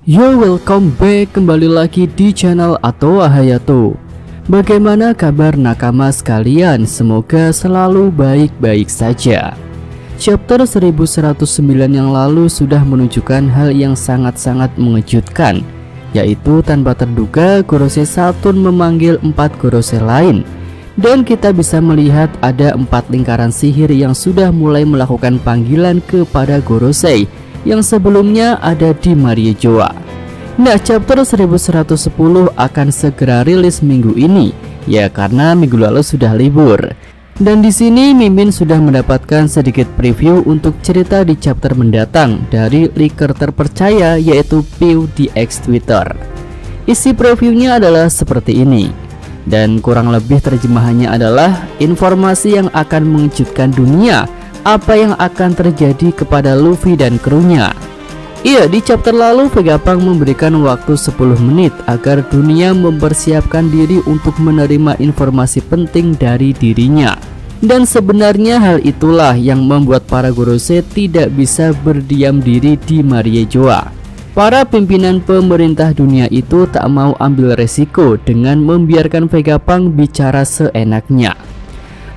Yo, welcome back, kembali lagi di channel Atoa Hayato. Bagaimana kabar nakama sekalian? Semoga selalu baik-baik saja. Chapter 1109 yang lalu sudah menunjukkan hal yang sangat-sangat mengejutkan, yaitu tanpa terduga Gorosei Saturn memanggil 4 Gorosei lain. Dan kita bisa melihat ada 4 lingkaran sihir yang sudah mulai melakukan panggilan kepada Gorosei yang sebelumnya ada di Mariejoa. Nah, chapter 1110 akan segera rilis minggu ini, ya karena minggu lalu sudah libur. Dan di sini Mimin sudah mendapatkan sedikit preview untuk cerita di chapter mendatang dari leaker terpercaya, yaitu Pew di X Twitter. Isi previewnya adalah seperti ini, dan kurang lebih terjemahannya adalah informasi yang akan mengejutkan dunia. Apa yang akan terjadi kepada Luffy dan krunya. Iya, di chapter lalu Vegapunk memberikan waktu 10 menit agar dunia mempersiapkan diri untuk menerima informasi penting dari dirinya. Dan sebenarnya hal itulah yang membuat para Gorosei tidak bisa berdiam diri di Mariejoa. Para pimpinan pemerintah dunia itu tak mau ambil resiko dengan membiarkan Vegapunk bicara seenaknya.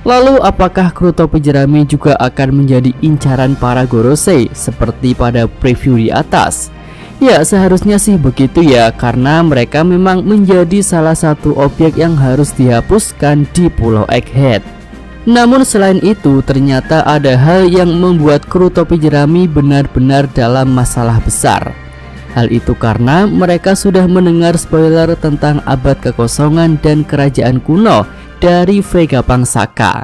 Lalu apakah kru topi jerami juga akan menjadi incaran para Gorosei seperti pada preview di atas? Ya, seharusnya sih begitu ya, karena mereka memang menjadi salah satu objek yang harus dihapuskan di Pulau Egghead. Namun selain itu, ternyata ada hal yang membuat kru topi jerami benar-benar dalam masalah besar. Hal itu karena mereka sudah mendengar spoiler tentang abad kekosongan dan kerajaan kuno dari Vegapunk Saka.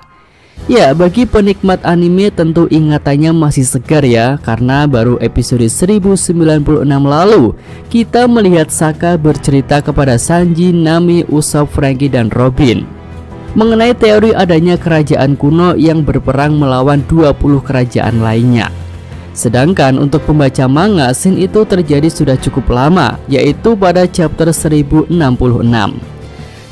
Ya, bagi penikmat anime tentu ingatannya masih segar ya, karena baru episode 1096 lalu kita melihat Saka bercerita kepada Sanji, Nami, Usopp, Franky, dan Robin mengenai teori adanya kerajaan kuno yang berperang melawan 20 kerajaan lainnya. Sedangkan untuk pembaca manga, scene itu terjadi sudah cukup lama, yaitu pada chapter 1066.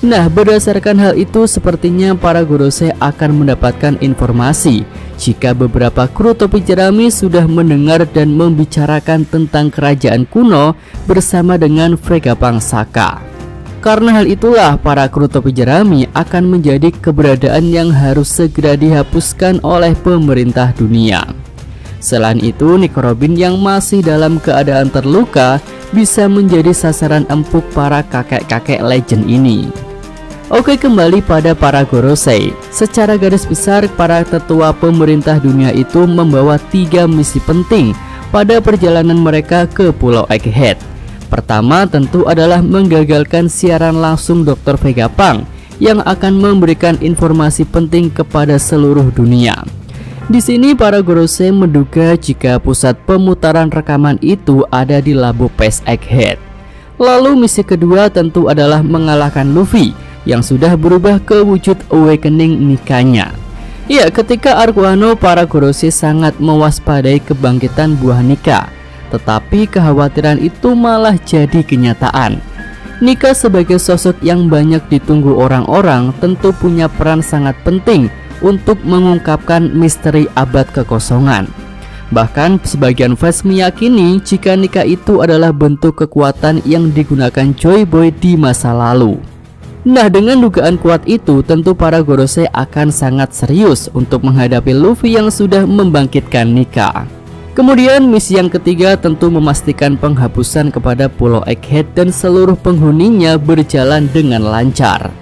Nah, berdasarkan hal itu sepertinya para Gorosei akan mendapatkan informasi jika beberapa kru topi jerami sudah mendengar dan membicarakan tentang kerajaan kuno bersama dengan Vegapunk Saka. Karena hal itulah para kru topi jerami akan menjadi keberadaan yang harus segera dihapuskan oleh pemerintah dunia. Selain itu, Nico Robin yang masih dalam keadaan terluka bisa menjadi sasaran empuk para kakek-kakek legend ini. Oke, kembali pada para Gorosei. Secara garis besar, para tetua pemerintah dunia itu membawa 3 misi penting pada perjalanan mereka ke Pulau Egghead. Pertama tentu adalah menggagalkan siaran langsung Dr. Vegapunk yang akan memberikan informasi penting kepada seluruh dunia. Di sini para Gorosei menduga jika pusat pemutaran rekaman itu ada di Labo Pass Egghead. Lalu misi kedua tentu adalah mengalahkan Luffy yang sudah berubah ke wujud awakening Nikanya. Ya, ketika arc Wano, para Gorosei sangat mewaspadai kebangkitan buah Nika, tetapi kekhawatiran itu malah jadi kenyataan. Nika sebagai sosok yang banyak ditunggu orang-orang tentu punya peran sangat penting untuk mengungkapkan misteri abad kekosongan. Bahkan sebagian fans meyakini jika Nika itu adalah bentuk kekuatan yang digunakan Joy Boy di masa lalu. Nah, dengan dugaan kuat itu tentu para Gorosei akan sangat serius untuk menghadapi Luffy yang sudah membangkitkan Nika. Kemudian misi yang ketiga tentu memastikan penghapusan kepada Pulau Egghead dan seluruh penghuninya berjalan dengan lancar.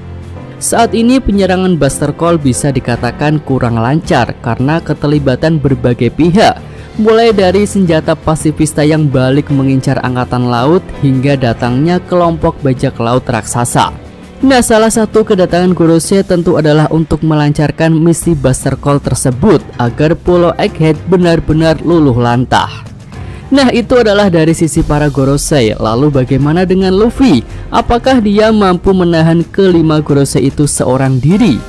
Saat ini penyerangan Buster Call bisa dikatakan kurang lancar karena keterlibatan berbagai pihak, mulai dari senjata pasifista yang balik mengincar angkatan laut hingga datangnya kelompok bajak laut raksasa. Nah, salah satu kedatangan Gorosei tentu adalah untuk melancarkan misi Buster Call tersebut agar Pulau Egghead benar-benar luluh lantah. Nah, itu adalah dari sisi para Gorosei. Lalu bagaimana dengan Luffy? Apakah dia mampu menahan kelima Gorosei itu seorang diri?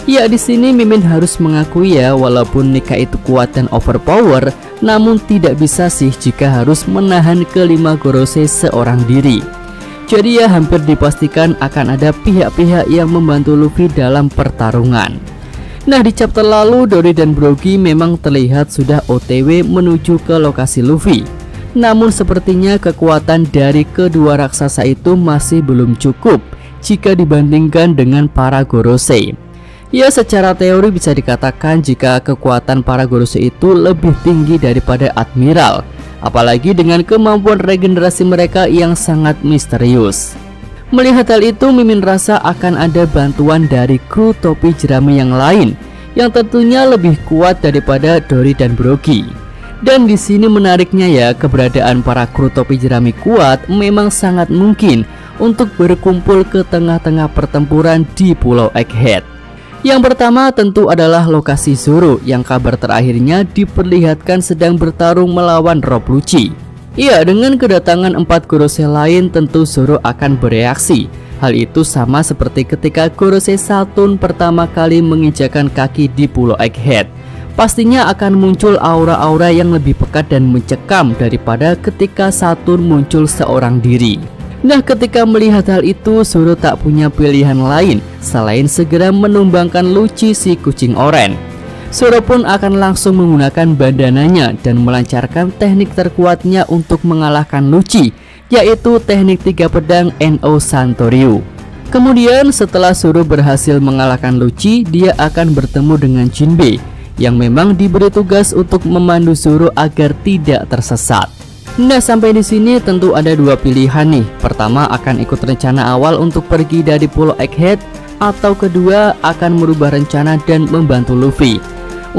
Ya, di sini Mimin harus mengakui ya, walaupun Nika itu kuat dan overpower, namun tidak bisa sih jika harus menahan kelima Gorosei seorang diri. Jadi ya, hampir dipastikan akan ada pihak-pihak yang membantu Luffy dalam pertarungan. Nah, di chapter lalu Dory dan Brogy memang terlihat sudah OTW menuju ke lokasi Luffy. Namun sepertinya kekuatan dari kedua raksasa itu masih belum cukup jika dibandingkan dengan para Gorosei. Ya, secara teori bisa dikatakan jika kekuatan para Gorosei itu lebih tinggi daripada Admiral, apalagi dengan kemampuan regenerasi mereka yang sangat misterius. Melihat hal itu, Mimin rasa akan ada bantuan dari kru topi jerami yang lain yang tentunya lebih kuat daripada Dory dan Brogy. Dan di sini menariknya ya, keberadaan para kru topi jerami kuat memang sangat mungkin untuk berkumpul ke tengah-tengah pertempuran di Pulau Egghead. Yang pertama tentu adalah lokasi Zoro yang kabar terakhirnya diperlihatkan sedang bertarung melawan Rob Lucci. Iya, dengan kedatangan 4 Gorosei lain tentu Zoro akan bereaksi. Hal itu sama seperti ketika Gorosei Saturn pertama kali menginjakan kaki di Pulau Egghead. Pastinya akan muncul aura-aura yang lebih pekat dan mencekam daripada ketika Saturn muncul seorang diri. Nah, ketika melihat hal itu, Zoro tak punya pilihan lain selain segera menumbangkan Lucci si kucing oranye. Zoro pun akan langsung menggunakan bandananya dan melancarkan teknik terkuatnya untuk mengalahkan Lucci, yaitu teknik 3 pedang No Santoryu. Kemudian setelah Zoro berhasil mengalahkan Lucci, dia akan bertemu dengan Jinbe yang memang diberi tugas untuk memandu Zoro agar tidak tersesat. Nah, sampai di sini tentu ada dua pilihan nih. Pertama, akan ikut rencana awal untuk pergi dari Pulau Egghead, atau kedua akan merubah rencana dan membantu Luffy.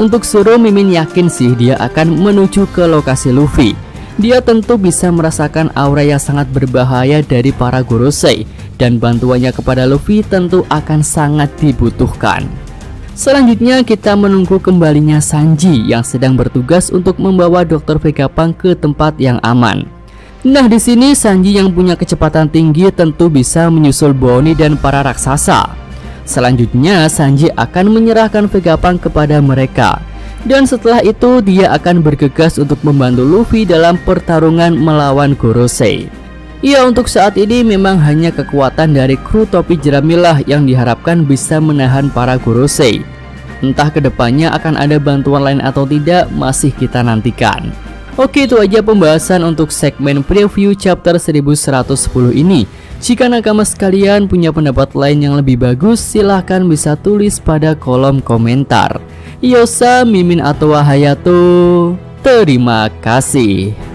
Untuk Zoro, Mimin yakin sih dia akan menuju ke lokasi Luffy. Dia tentu bisa merasakan aura yang sangat berbahaya dari para Gorosei, dan bantuannya kepada Luffy tentu akan sangat dibutuhkan. Selanjutnya kita menunggu kembalinya Sanji yang sedang bertugas untuk membawa Dr. Vegapunk ke tempat yang aman. Nah, di sini Sanji yang punya kecepatan tinggi tentu bisa menyusul Bonnie dan para raksasa. Selanjutnya Sanji akan menyerahkan Vegapunk kepada mereka. Dan setelah itu dia akan bergegas untuk membantu Luffy dalam pertarungan melawan Gorosei. Ya, untuk saat ini memang hanya kekuatan dari kru topi jeramilah yang diharapkan bisa menahan para Gorosei. Entah kedepannya akan ada bantuan lain atau tidak, masih kita nantikan. Oke, itu aja pembahasan untuk segmen preview chapter 1110 ini. Jika nakama sekalian punya pendapat lain yang lebih bagus, silahkan bisa tulis pada kolom komentar. Yosa, Mimin atau Hayato, terima kasih.